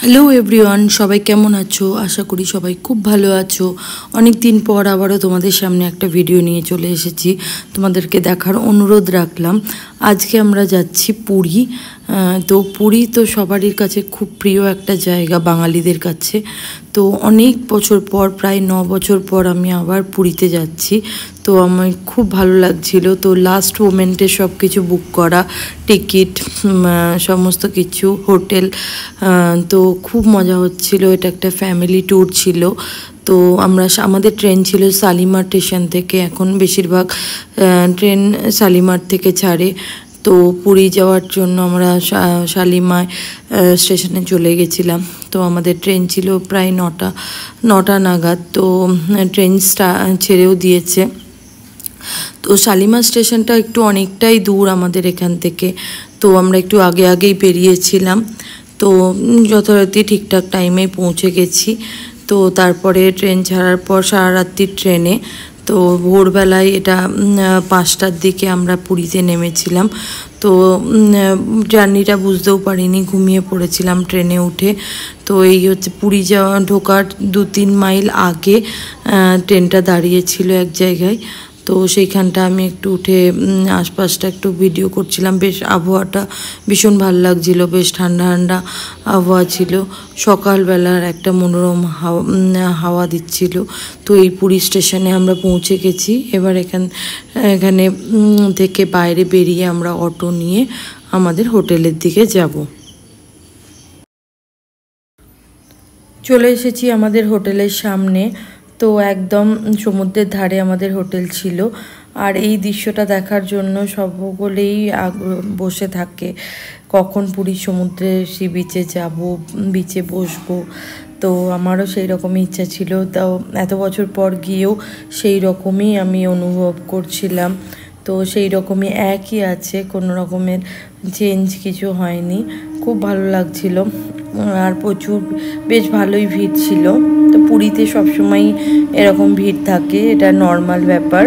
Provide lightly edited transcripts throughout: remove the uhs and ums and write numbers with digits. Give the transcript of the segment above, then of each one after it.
Hello everyone, সবাই কেমন আছো? আশা করি সবাই খুব ভালো আছো। অনেক দিন পর আবারও তোমাদের সামনে একটা ভিডিও নিয়ে চলে এসেছি, তোমাদেরকে দেখার অনুরোধ রাখলাম। আজকে আমরা যাচ্ছি পুরী। তো পুরী তো সবারই কাছে খুব প্রিয় একটা জায়গা বাঙালিদের কাছে। তো অনেক বছর পর, প্রায় 9 বছর পর আমি আবার পুরীতে যাচ্ছি। তো আমার খুব ভালো লাগছিল। তো লাস্ট মোমেন্টে সব কিছু বুক করা, টিকিট, সমস্ত কিছু, হোটেল। তো খুব মজা হচ্ছিল। এটা একটা ফ্যামিলি ট্যুর ছিল। তো আমাদের ট্রেন ছিল শালিমার স্টেশন থেকে। এখন বেশিরভাগ ট্রেন শালিমার থেকে ছাড়ে। তো পুরী যাওয়ার জন্য আমরা শালিমার স্টেশনে চলে গেছিলাম। তো আমাদের ট্রেন ছিল প্রায় নটা নাগাদ। তো ট্রেন ছেড়েও দিয়েছে। তো শালিমার স্টেশনটা একটু অনেকটাই দূর আমাদের এখান থেকে। তো আমরা একটু আগেই বেরিয়েছিলাম। তো যথারীতি ঠিকঠাক টাইমে পৌঁছে গেছি। তো তারপরে ট্রেন ছাড়ার পর সারা রাত্রির ট্রেনে। তো ভোরবেলায় এটা 5টার দিকে আমরা পুরীতে নেমেছিলাম। তো জার্নিটা বুঝতেও পারিনি, ঘুমিয়ে পড়েছিলাম ট্রেনে উঠে। তো এই হচ্ছে পুরী ঢোকার 2-3 মাইল আগে ট্রেনটা দাঁড়িয়েছিল এক জায়গায়। তো সেইখানটা আমি একটু উঠে আশপাশটা একটু ভিডিও করছিলাম। বেশ আবহাওয়াটা ভীষণ ভালো লাগছিল, বেশ ঠান্ডা ঠান্ডা আবহাওয়া ছিল। সকালবেলার একটা মনোরম হাওয়া দিচ্ছিল। তো এই পুরী স্টেশনে আমরা পৌঁছে গেছি। এবার এখানে থেকে বাইরে বেরিয়ে আমরা অটো নিয়ে আমাদের হোটেলের দিকে যাব। চলে এসেছি আমাদের হোটেলের সামনে। তো একদম সমুদ্রের ধারে আমাদের হোটেল ছিল। আর এই দৃশ্যটা দেখার জন্য সকলেই বসে থাকে, কখন পুরী সমুদ্রে সি বিচে যাব, বিচে বসবো। তো আমারও সেই রকমই ইচ্ছা ছিল। তাও এত বছর পর গিয়েও সেই রকমই আমি অনুভব করছিলাম। তো সেই রকমই একই আছে, কোনো রকমের চেঞ্জ কিছু হয়নি। খুব ভালো লাগছিল। আর প্রচুর বেশ ভালোই ভিড় ছিল। তো পুরীতে সবসময় এরকম ভিড় থাকে, এটা নর্মাল ব্যাপার।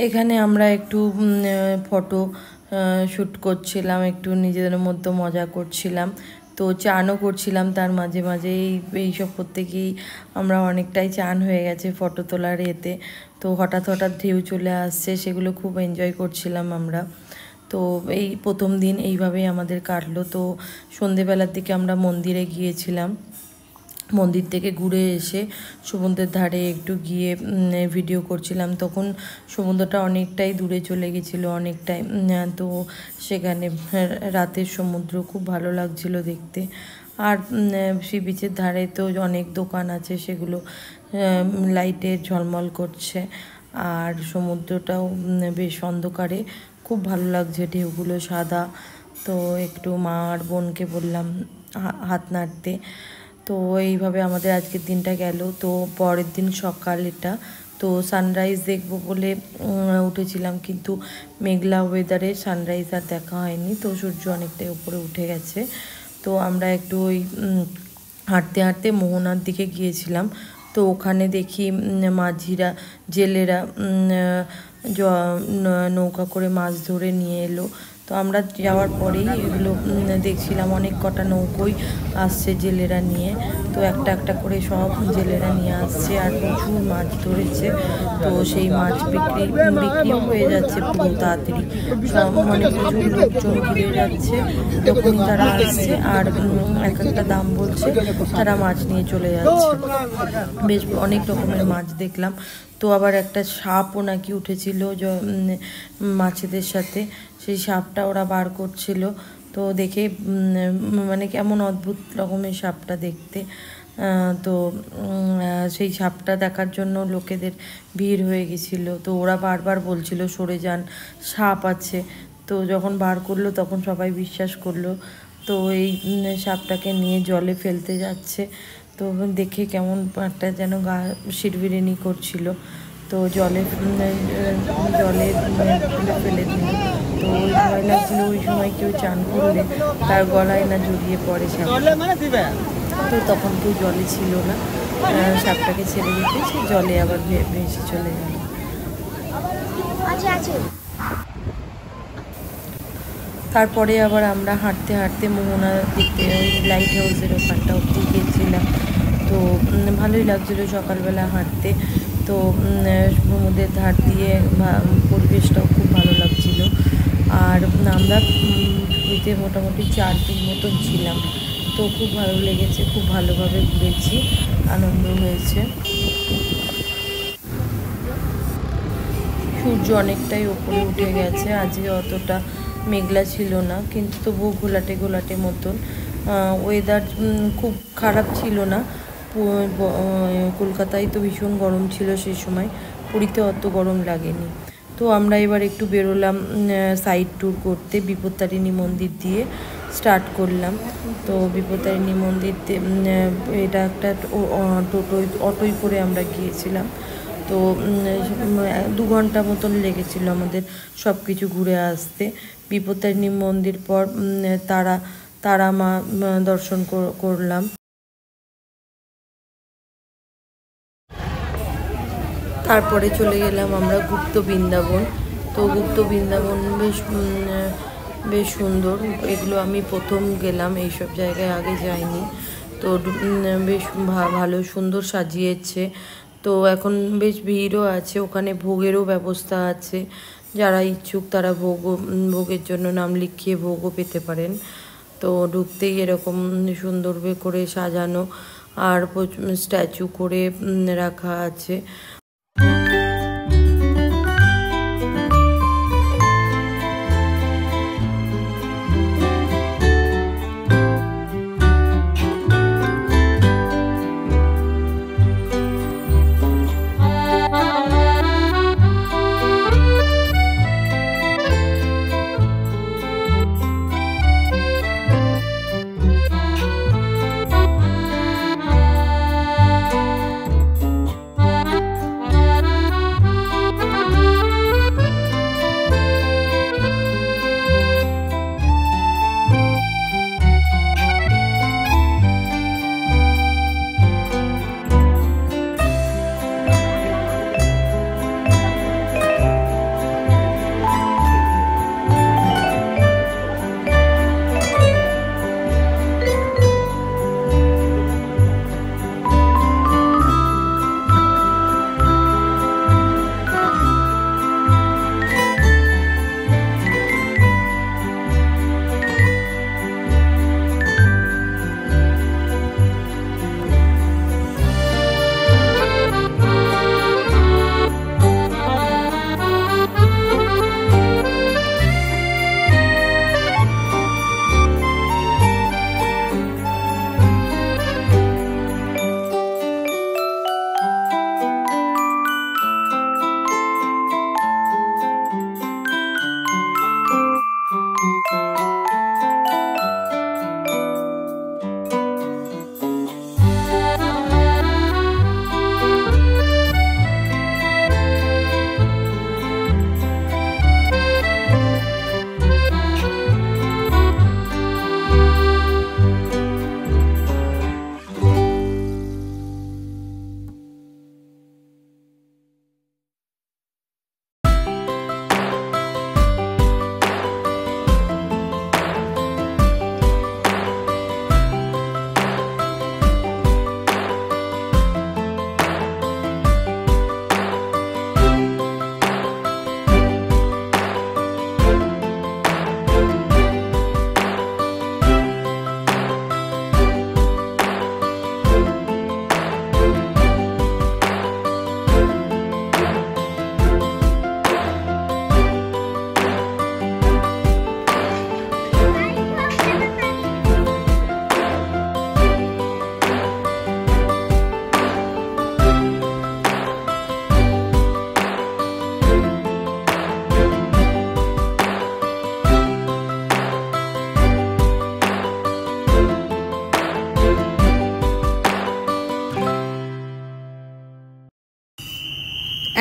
এখানে আমরা একটু ফটো শ্যুট করছিলাম, একটু নিজেদের মধ্যে মজা করছিলাম। তো চানও করছিলাম তার মাঝে মাঝে। এইসব করতে গিয়েই আমরা অনেকটাই চান হয়ে গেছে ফটো তোলার এতে। তো হঠাৎ ঢেউ চলে আসছে, সেগুলো খুব এনজয় করছিলাম আমরা। তো এই প্রথম দিন এইভাবেই আমাদের কাটলো। তো সন্ধেবেলার দিকে আমরা মন্দিরে গিয়েছিলাম। মন্দির থেকে ঘুরে এসে সমুদ্রের ধারে একটু গিয়ে ভিডিও করছিলাম। তখন সমুদ্রটা অনেকটাই দূরে চলে গেছিলো, অনেকটাই। তো সেখানে রাতের সমুদ্র খুব ভালো লাগছিল দেখতে। আর সি বিচের ধারে তো অনেক দোকান আছে, সেগুলো লাইটে ঝলমল করছে। আর সমুদ্রটাও বেশ অন্ধকারে খুব ভালো লাগছে, ঢেউগুলো সাদা। তো একটু মা আর বোনকে বললাম হাত নাড়তে। তো এইভাবে আমাদের আজকের দিনটা গেল। তো পরের দিন সকাল এটা। তো সানরাইজ দেখবো বলে উঠেছিলাম, কিন্তু মেঘলা ওয়েদারে সানরাইজ আর দেখা হয়নি। তো সূর্য অনেকটাই উপরে উঠে গেছে। তো আমরা একটু ওই হাঁটতে মোহনার দিকে গিয়েছিলাম। তো ওখানে দেখি মাঝিরা, জেলেরা নৌকা করে মাছ ধরে নিয়ে এলো। তো আমরা যাওয়ার পরেই এগুলো দেখছিলাম, অনেক কটা নৌকোই আসছে জেলেরা নিয়ে। তো একটা করে সব জেলেরা নিয়ে আসছে, আর প্রচুর মাছ ধরেছে। তো সেই মাছ বিক্রিও হয়ে যাচ্ছে পুরো তাড়াতাড়ি। মানে প্রচুর লোকজন ঘিরে যাচ্ছে, তখনই তারা আসছে আর একটা দাম বলছে, তারা মাছ নিয়ে চলে যাচ্ছে। বেশ অনেক রকমের মাছ দেখলাম। তো আবার একটা সাপও নাকি উঠেছিল মাছেদের সাথে, সেই সাপটা ওরা বার করছিল। তো দেখে মানে কেমন অদ্ভুত রকমের সাপটা দেখতে। তো সেই সাপটা দেখার জন্য লোকেদের ভিড় হয়ে গেছিল। তো ওরা বারবার বলছিল সরে যান, সাপ আছে। তো যখন বার করলো তখন সবাই বিশ্বাস করলো। তো এই সাপটাকে নিয়ে জলে ফেলতে যাচ্ছে। তো দেখে কেমন একটা যেন গা শিরবিরিনি করছিল। তো জলে ফেলে দিল। তো ওই ভয় লাগছিলো ওই সময় কেউ চান করলে তার গলায় না জড়িয়ে পড়ে সাপ। তো তখন কেউ জলে ছিল না, সাপটাকে ছেড়ে দিতে সে জলে আবার ভেসে চলে গেল। তারপরে আবার আমরা হাঁটতে হাঁটতে মোহনা দেখতে ওই লাইট হাউসের ওখানটা অবধি গিয়েছিলাম। তো ভালোই লাগছিলো সকালবেলা হাঁটতে। তো সমুদ্রের ধার দিয়ে পরিবেশটাও খুব ভালো লাগছিলো। আর আমরা পুরীতে মোটামুটি 4 দিন মতন ছিলাম। তো খুব ভালো লেগেছে, খুব ভালোভাবে ঘুরেছি, আনন্দ হয়েছে। সূর্য অনেকটাই ওপরে উঠে গেছে, আজকে অতটা মেঘলা ছিল না, কিন্তু তবুও ঘোলাটে ঘোলাটে মতন। ওয়েদার খুব খারাপ ছিল না। কলকাতায় তো ভীষণ গরম ছিল সেই সময়, পুরীতে অত গরম লাগেনি। তো আমরা এবার একটু বেরোলাম সাইড ট্যুর করতে, বিপত্তারিণী মন্দির দিয়ে স্টার্ট করলাম। তো বিপত্তারিণী মন্দির এটা একটা অটোয় করে আমরা গিয়েছিলাম। তো 2 ঘন্টা মতন লেগেছিল আমাদের সব কিছু ঘুরে আসতে। বিপত্তারিণী মন্দির পর তারা মা দর্শন করলাম। তারপরে চলে গেলাম আমরা গুপ্ত বৃন্দাবন। তো গুপ্ত বৃন্দাবন বেশ সুন্দর, এগুলো আমি প্রথম গেলাম, এইসব জায়গায় আগে যাইনি। তো বেশ ভালো সুন্দর সাজিয়েছে। তো এখন বেশ ভিড়ও আছে, ওখানে ভোগেরও ব্যবস্থা আছে, যারা ইচ্ছুক তারা ভোগের জন্য নাম লিখিয়ে ভোগও পেতে পারেন। তো ঢুকতেই এরকম সুন্দর করে সাজানো আর স্ট্যাচু করে রাখা আছে।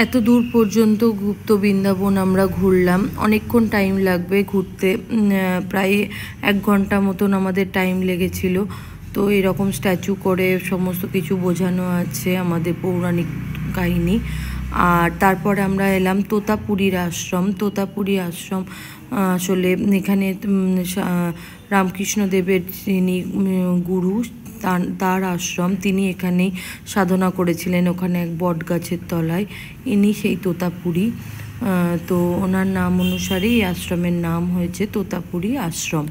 এত দূর পর্যন্ত গুপ্ত বৃন্দাবন আমরা ঘুরলাম। অনেকক্ষণ টাইম লাগবে ঘুরতে, প্রায় 1 ঘন্টা মতন আমাদের টাইম লেগেছিল। তো এরকম স্ট্যাচু করে সমস্ত কিছু বোঝানো আছে আমাদের পৌরাণিক কাহিনী। আর তারপরে আমরা এলাম তোতাপুরীর আশ্রম। তোতাপুরী আশ্রম আসলে এখানে রামকৃষ্ণদেবের যিনি গুরু, তার আশ্রম, তিনি এখানেই সাধনা করেছিলেন, ওখানে এক বট গাছের তলায়। ইনি সেই তোতাপুরী। তো ওনার নাম অনুসারেই এই আশ্রমের নাম হয়েছে তোতাপুরী আশ্রম।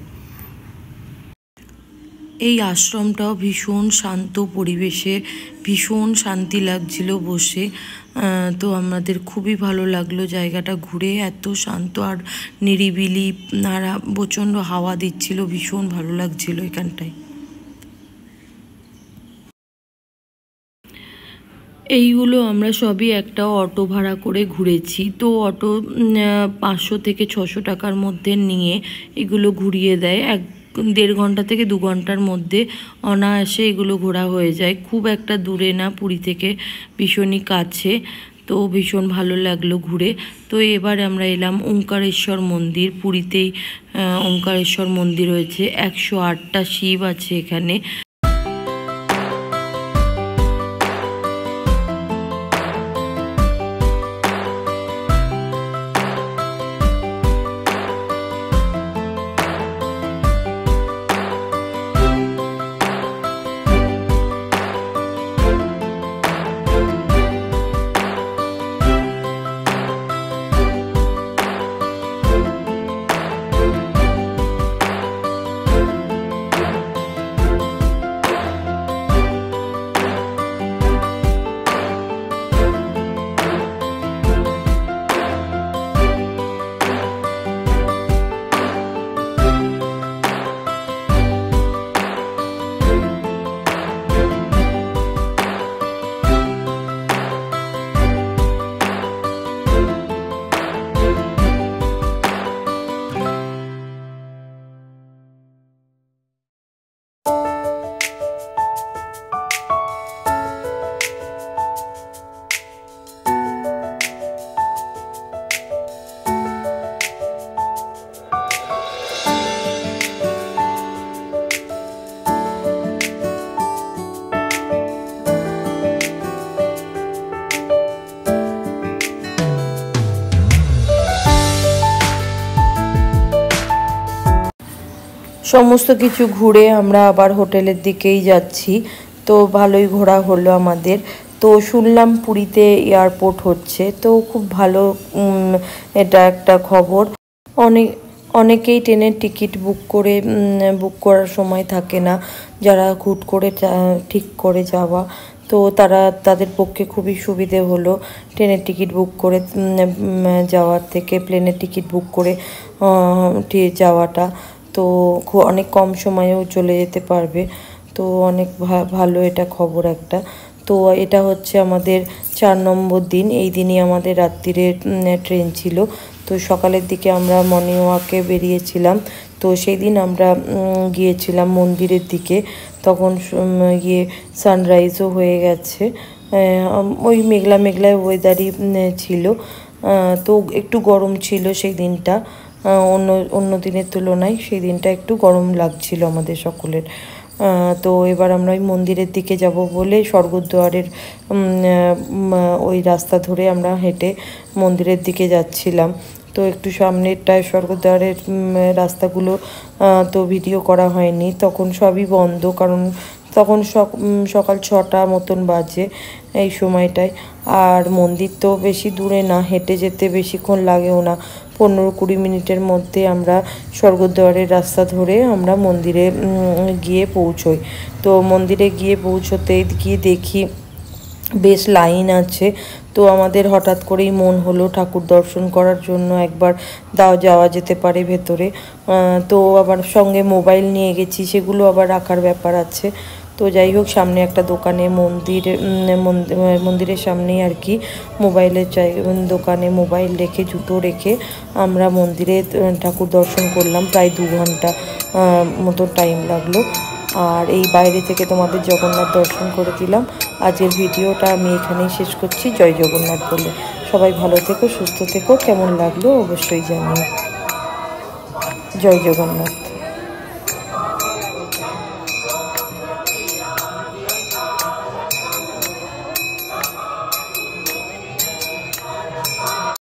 এই আশ্রমটাও ভীষণ শান্ত পরিবেশে, ভীষণ শান্তি লাগছিল বসে। তো আমাদের খুবই ভালো লাগলো জায়গাটা ঘুরে, এত শান্ত আর নিরিবিলি, আর প্রচণ্ড হাওয়া দিচ্ছিল, ভীষণ ভালো লাগছিল এখানটায়। এইগুলো আমরা সবই একটা অটো ভাড়া করে ঘুরেছি। তো অটো 500 থেকে 600 টাকার মধ্যে নিয়ে এগুলো ঘুরিয়ে দেয়। 1-1.5 ঘন্টা থেকে 2 ঘন্টার মধ্যে অনায়াসে এগুলো ঘোরা হয়ে যায়। খুব একটা দূরে না, পুরী থেকে ভীষণই কাছে। তো ভীষণ ভালো লাগলো ঘুরে। তো এবার আমরা এলাম ওঙ্কারেশ্বর মন্দির। পুরীতেই ওঙ্কারেশ্বর মন্দির রয়েছে, 108টা শিব আছে এখানে। সমস্ত কিছু ঘুরে আমরা আবার হোটেলের দিকেই যাচ্ছি। তো ভালোই ঘোরা হলো আমাদের। তো শুনলাম পুরীতে এয়ারপোর্ট হচ্ছে, তো খুব ভালো এটা একটা খবর। অনেকেই ট্রেনের টিকিট বুক করার সময় থাকে না, যারা হুট করে ঠিক করে যাওয়া, তো তাদের পক্ষে খুবই সুবিধে হলো ট্রেনের টিকিট বুক করে যাওয়ার থেকে প্লেনের টিকিট বুক করে যাওয়াটা। তো অনেক কম সময়েও চলে যেতে পারবে। তো অনেক ভালো এটা খবর একটা। তো এটা হচ্ছে আমাদের 4 নম্বর দিন। এই দিনই আমাদের রাত্রিরে ট্রেন ছিল। তো সকালের দিকে আমরা মর্নিং ওয়াকে বেরিয়েছিলাম। তো সেই দিন আমরা গিয়েছিলাম মন্দিরের দিকে, তখন গিয়ে সানরাইজও হয়ে গেছে। ওই মেঘলা মেঘলা ওয়েদারই ছিল। তো একটু গরম ছিল সেই দিনটা, অন্য দিনের তুলনায় সেই দিনটা একটু গরম লাগছিল আমাদের সকলের। তো এবার আমরা ওই মন্দিরের দিকে যাব বলে স্বর্গদ্বারের ওই রাস্তা ধরে আমরা হেঁটে মন্দিরের দিকে যাচ্ছিলাম। তো একটু সামনেরটায় স্বর্গদ্বারের রাস্তাগুলো তো ভিডিও করা হয়নি, তখন সবই বন্ধ, কারণ তখন সকাল 6টা মতন বাজে এই সময়টায়। আর মন্দির তো বেশি দূরে না, হেঁটে যেতে বেশিক্ষণ লাগেও না, 15-20 মিনিটের মধ্যে আমরা স্বর্গদ্বারের রাস্তা ধরে আমরা মন্দিরে গিয়ে পৌঁছোই। তো মন্দিরে গিয়ে গিয়ে দেখি বেশ লাইন আছে। তো আমাদের হঠাৎ করেই মন হলো ঠাকুর দর্শন করার জন্য, একবার যাওয়া যেতে পারে ভেতরে। তো আবার সঙ্গে মোবাইল নিয়ে গেছি, সেগুলো আবার রাখার ব্যাপার আছে। তো যাই হোক, সামনে একটা দোকানে মন্দিরের সামনেই আর কি মোবাইলের দোকানে মোবাইল রেখে, জুতো রেখে আমরা মন্দিরে ঠাকুর দর্শন করলাম। প্রায় 2 ঘন্টা মতো টাইম লাগলো। আর এই বাইরে থেকে তোমাদের জগন্নাথ দর্শন করে দিলাম। আজকের ভিডিওটা আমি এখানেই শেষ করছি। জয় জগন্নাথ বলে সবাই ভালো থেকো, সুস্থ থেকো। কেমন লাগলো অবশ্যই জানিও। জয় জগন্নাথ।